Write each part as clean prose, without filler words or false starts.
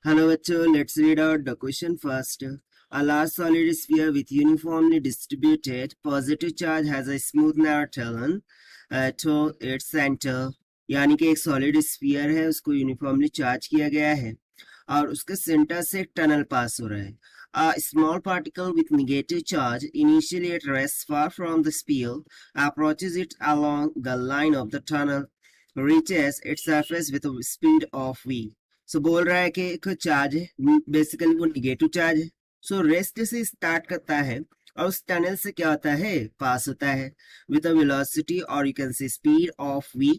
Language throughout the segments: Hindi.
Hello bachcho, let's read out the question first. A large solid sphere with uniformly distributed positive charge has a smooth narrow tunnel to its center. यानी कि एक सॉलिड स्फीयर है, उसको यूनिफॉर्मली चार्ज किया गया है और उसके सेंटर से एक टनल पास हो रहा है. A small particle with negative charge, initially at rest far from the sphere, approaches it along the line of the tunnel, reaches its surface with a speed of v. सो बोल रहा है कि एक चार्ज है, बेसिकली वो निगेटिव चार्ज है. सो रेस्ट से स्टार्ट करता है और उस टनल से क्या होता है, पास होता है विद अ वेलोसिटी और you can say speed of v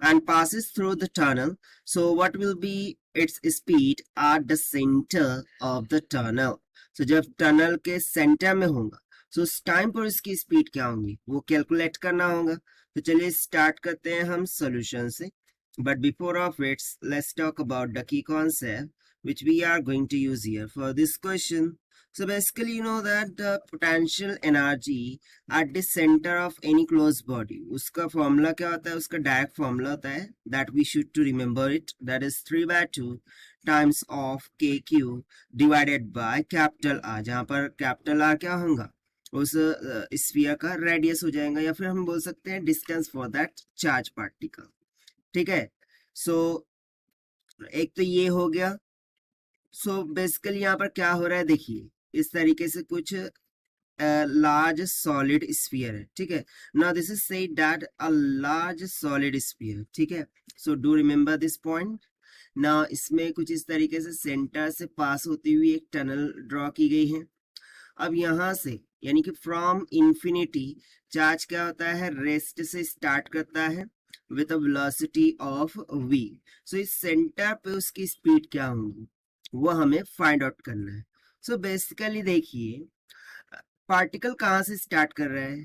and passes through the tunnel. So what will be its speed at the center of the tunnel? So जब टनल के सेंटर में होगा so उस टाइम पर इसकी स्पीड क्या होगी वो कैलकुलेट करना होगा. तो चलिए स्टार्ट करते हैं हम सॉल्यूशन से. But before of it, let's talk about the key concept which we are going to use here for this question. So basically, you know that the potential energy at the center of any closed body, उसका formula क्या होता है, उसका direct formula होता है that we should to remember it, that is 3/2 times of kq divided by capital R, जहाँ पर capital R क्या होगा, उस स्फीयर का रेडियस हो जाएगा या फिर हम बोल सकते हैं distance for that charge particle. ठीक है. सो एक तो ये हो गया. सो बेसिकली यहाँ पर क्या हो रहा है देखिए, इस तरीके से कुछ लार्ज सॉलिड स्फीयर है. ठीक है. Now this is said that a large solid sphere. ठीक है. So do remember this point. Now इसमें कुछ इस तरीके से सेंटर से पास होती हुई एक टनल ड्रॉ की गई है. अब यहाँ से यानी कि फ्रॉम इंफिनिटी चार्ज क्या होता है, रेस्ट से स्टार्ट करता है with a velocity of v. So इस सेंटर पे उसकी स्पीड क्या होगी वो हमें फाइंड आउट करना है. सो बेसिकली देखिए पार्टिकल कहाँ से स्टार्ट कर रहा है,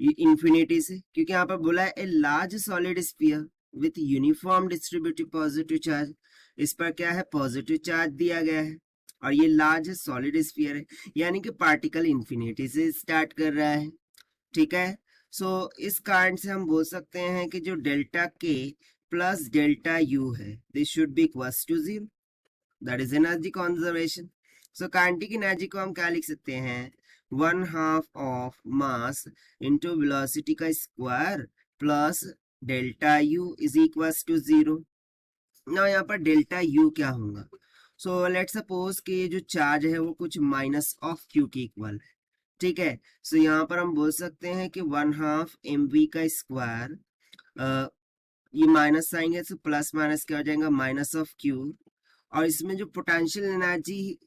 ये इंफिनिटी से, क्योंकि यहाँ पर बोला है a large solid sphere with uniform distributive positive charge. इस पर क्या है, पॉजिटिव चार्ज दिया गया है और ये लार्ज सॉलिड स्फीयर है, यानी कि पार्टिकल इंफिनिटी से स्टार्ट कर रहा है. ठीक है. सो इस कारण से हम बोल सकते हैं कि जो delta K plus delta U है this should be equals to 0. That is energy conservation. So kinetic energy को हम क्या लिख सकते हैं, 1/2 ऑफ मास इनटू वेलोसिटी का square plus delta U is equals to 0. ना यहाँ पर डेल्टा यू क्या होगा, सो लेट सपोज कि ये जो चार्ज है वो कुछ माइनस ऑफ क्यू के इक्वल है. ठीक है. सो यहाँ पर हम बोल सकते हैं कि 1/2 mv का स्क्वायर, ये माइनस आएंगे तो प्लस माइनस क्या हो जाएगा, माइनस ऑफ क्यू. और इसमें जो पोटेंशियल एनर्जी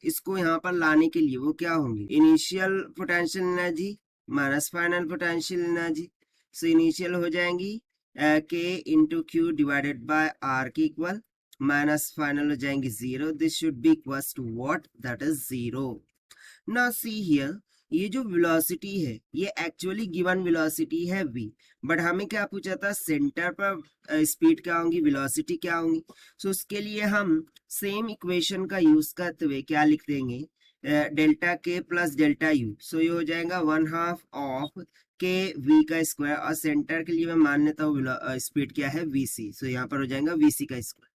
इसको यहाँ पर लाने के लिए वो क्या होंगी, initial potential energy minus final potential energy. So initial हो जाएंगी K into q divided by r के इक्वल, माइनस फाइनल हो जाएंगी 0. This should be equals to what, that is 0. Now see here, ये जो वेलोसिटी है ये एक्चुअली गिवन वेलोसिटी है v, बट हमें क्या पूछा था, सेंटर पर स्पीड क्या होंगी, वेलोसिटी क्या होंगी. सो उसके लिए हम सेम इक्वेशन का यूज करते हुए क्या लिख देंगे, delta K plus delta you. सो ये हो जाएगा 1/2 ऑफ के v का स्क्वायर और सेंटर के लिए मैं मान लेता हूँ स्पीड क्या है vc. सो यहाँ पर हो जाएगा vc का स्क्वायर.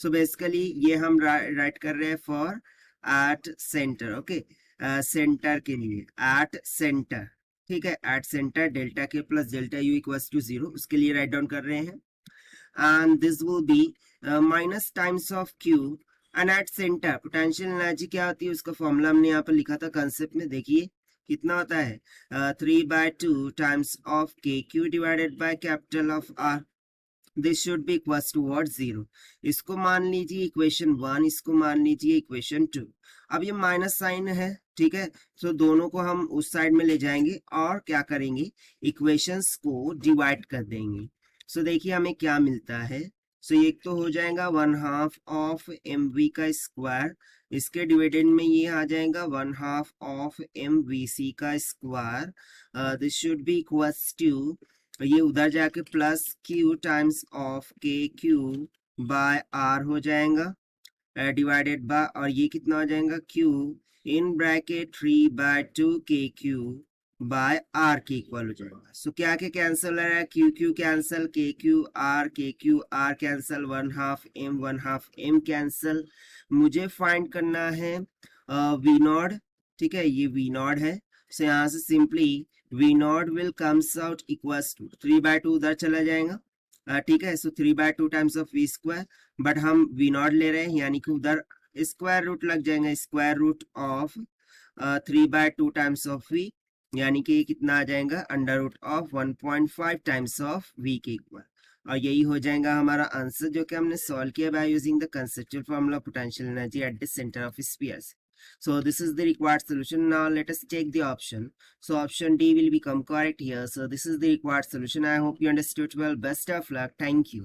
सो बेसिकली ये हम राइट कर रहे हैं for at centre. Okay, centre के लिए एट सेंटर. ठीक है. At centre delta K plus delta U equals to 0, उसके लिए राइट डाउन कर रहे हैं. And this will be minus times of q. And at centre potential energy क्या होती है, उसका फॉर्मूला हमने यहाँ पर लिखा था कंसेप्ट में. देखिए कितना होता है, 3/2 times of K q divided by capital of R. This should be equals to what, 0. इसको मान लीजिए इक्वेशन 1, इसको मान लीजिए इक्वेशन 2. अब ये माइनस साइन है. ठीक है. सो दोनों को हम उस साइड में ले जाएंगे और क्या करेंगे, इक्वेशंस को डिवाइड कर देंगे. सो देखिए हमें क्या मिलता है. सो एक तो हो जाएगा 1/2 ऑफ mv का स्क्वायर, इसके डिविडेंड में ये आ जाएगा 1/2 ऑफ mvc का square. This should be equals to, ये उधर जाके plus q times of K q by R हो जाएगा डिवाइडेड बाय, और ये कितना हो जाएगा q इन ब्रैकेट 3/2 के क्यू बाय आर के इक्वल हो जाएगा। सो क्या क्या कैंसिल हो रहा है, क्यू क्यू कैंसिल, के Q R cancel, 1/2 m 1/2 m cancel. मुझे फाइंड करना है वी नॉट, ठीक है, ये वी नॉट है। सो यहाँ से simply v naught will comes out equals to 3/2 उधर चला जाएगा, ठीक है। So 3/2 times of v square, but हम वी नॉट ले रहे हैं यानी कि उधर स्क्वायर रूट लग जाएगा, square root of 3/2 times of v, यानी कि कितना आ जाएगा, under root of 1.5 times of v के इक्वल। और यही हो जाएगा हमारा आंसर जो कि हमने सॉल्व किया by using the conceptual formula potential energy at the centre of spheres. So this is the required solution. Now let us take the option. So option D will become correct here. So this is the required solution. I hope you understood well. Best of luck. Thank you.